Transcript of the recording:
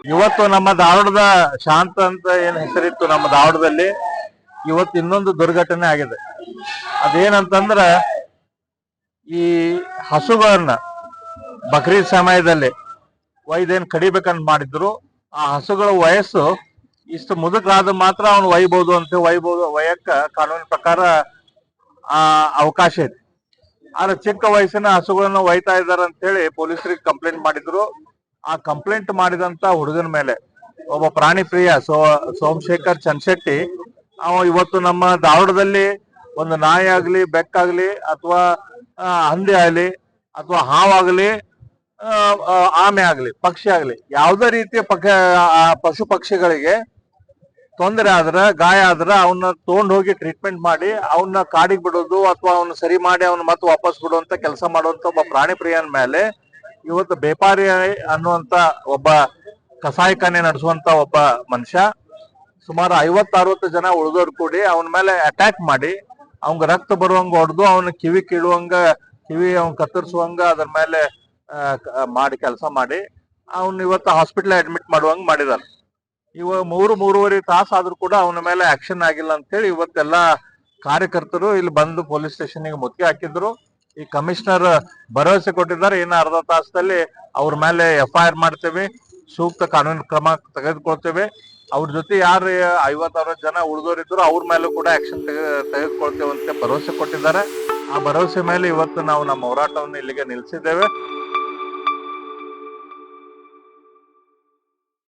ಇವತ್ತು ನಮ್ಮ ಧಾರವಾಡದ ಶಾಂತ ಅಂತ ಏನ್ ಹೆಸರಿತ್ತು ನಮ್ಮ ಧಾರವಾಡದಲ್ಲಿ, ಇವತ್ತು ಇನ್ನೊಂದು ದುರ್ಘಟನೆ ಆಗಿದೆ. ಅದೇನಂತಂದ್ರ ಈ ಹಸುಗಳನ್ನ ಬಕ್ರೀದ್ ಸಮಯದಲ್ಲಿ ಒಯ್ದೇನ್ ಕಡಿಬೇಕಂತ ಮಾಡಿದ್ರು. ಆ ಹಸುಗಳ ವಯಸ್ಸು ಇಷ್ಟು ಮುದುಕರಾದ ಮಾತ್ರ ಅವನು ಒಯ್ಬಹುದು ಅಂತ ಒಯ್ಯಕ್ಕ ಕಾನೂನಿನ ಪ್ರಕಾರ ಅವಕಾಶ ಇದೆ. ಆದ್ರೆ ಚಿಕ್ಕ ವಯಸ್ಸಿನ ಹಸುಗಳನ್ನ ಒಯ್ತಾ ಇದಾರೆ ಅಂತ ಹೇಳಿ ಪೊಲೀಸರಿಗೆ ಕಂಪ್ಲೇಂಟ್ ಮಾಡಿದ್ರು. ಆ ಕಂಪ್ಲೇಂಟ್ ಮಾಡಿದಂತ ಹುಡುಗನ ಮೇಲೆ ಒಬ್ಬ ಪ್ರಾಣಿ ಪ್ರಿಯ ಸೋಮಶೇಖರ್ ಚನ್ಶೆಟ್ಟಿ ಅವ ಇವತ್ತು ನಮ್ಮ ಧಾರವಾಡದಲ್ಲಿ ಒಂದು ನಾಯಿ ಆಗ್ಲಿ, ಬೆಕ್ಕಾಗ್ಲಿ, ಅಥವಾ ಹಂದಿ ಆಗ್ಲಿ, ಅಥವಾ ಹಾವಾಗ್ಲಿ, ಆಮೆ ಆಗ್ಲಿ, ಪಕ್ಷಿ ಆಗ್ಲಿ, ಯಾವುದೇ ರೀತಿಯ ಪಶು ಪಕ್ಷಿಗಳಿಗೆ ತೊಂದರೆ ಆದ್ರ, ಗಾಯ ಆದ್ರ ಅವನ್ನ ತಗೊಂಡ್ ಹೋಗಿ ಟ್ರೀಟ್ಮೆಂಟ್ ಮಾಡಿ ಅವನ್ನ ಕಾಡಿಗೆ ಬಿಡೋದು ಅಥವಾ ಅವನ್ನ ಸರಿ ಮಾಡಿ ಅವನ್ನ ಮತ್ತೆ ವಾಪಸ್ ಬಿಡುವಂತ ಕೆಲಸ ಮಾಡುವಂತ ಒಬ್ಬ ಪ್ರಾಣಿ ಪ್ರಿಯನ ಮೇಲೆ ಇವತ್ತು ಬೇಪಾರಿ ಅನ್ನುವಂತ ಒಬ್ಬ ಕಸಾಯಿಖಾನೆ ನಡೆಸುವಂತ ಒಬ್ಬ ಮನುಷ್ಯ ಸುಮಾರು 50-60 ಜನ ಉಳಿದವ್ರು ಕೂಡಿ ಅವನ ಮೇಲೆ ಅಟ್ಯಾಕ್ ಮಾಡಿ ಅವಂಗ ರಕ್ತ ಬರುವಂಗ ಹೊಡೆದು ಅವನ ಕಿವಿ ಕೀಳುವಂಗ, ಕಿವಿ ಅವನ್ ಕತ್ತರಿಸುವಂಗ ಅದ್ರ ಮೇಲೆ ಮಾಡಿ ಕೆಲಸ ಮಾಡಿ ಅವನ್ ಇವತ್ತು ಹಾಸ್ಪಿಟಲ್ ಅಡ್ಮಿಟ್ ಮಾಡುವಂಗ ಮಾಡಿದಾರೆ. ಮೂರುವರೆ ತಾಸು ಆದ್ರೂ ಕೂಡ ಅವನ ಮೇಲೆ ಆಕ್ಷನ್ ಆಗಿಲ್ಲ ಅಂತ ಹೇಳಿ ಇವತ್ತೆಲ್ಲಾ ಕಾರ್ಯಕರ್ತರು ಇಲ್ಲಿ ಬಂದು ಪೊಲೀಸ್ ಸ್ಟೇಷನ್ಗೆ ಮುತ್ತಿಗೆ ಹಾಕಿದ್ರು. ಈ ಕಮಿಷನರ್ ಭರವಸೆ ಕೊಟ್ಟಿದ್ದಾರೆ, ಇನ್ನು ಅರ್ಧ ತಾಸದಲ್ಲಿ ಅವ್ರ ಮೇಲೆ FIR ಮಾಡ್ತೇವೆ, ಸೂಕ್ತ ಕಾನೂನು ಕ್ರಮ ತೆಗೆದುಕೊಳ್ತೇವೆ. ಅವ್ರ ಜೊತೆ ಯಾರು 50-60 ಜನ ಉಳಿದೋರಿದ್ರು ಅವ್ರ ಮೇಲೂ ಕೂಡ ಆಕ್ಷನ್ ತೆಗೆದುಕೊಳ್ತೇವೆ ಅಂತ ಭರವಸೆ ಕೊಟ್ಟಿದ್ದಾರೆ. ಆ ಭರವಸೆ ಮೇಲೆ ಇವತ್ತು ನಾವು ನಮ್ಮ ಹೋರಾಟವನ್ನು ಇಲ್ಲಿಗೆ ನಿಲ್ಲಿಸಿದ್ದೇವೆ.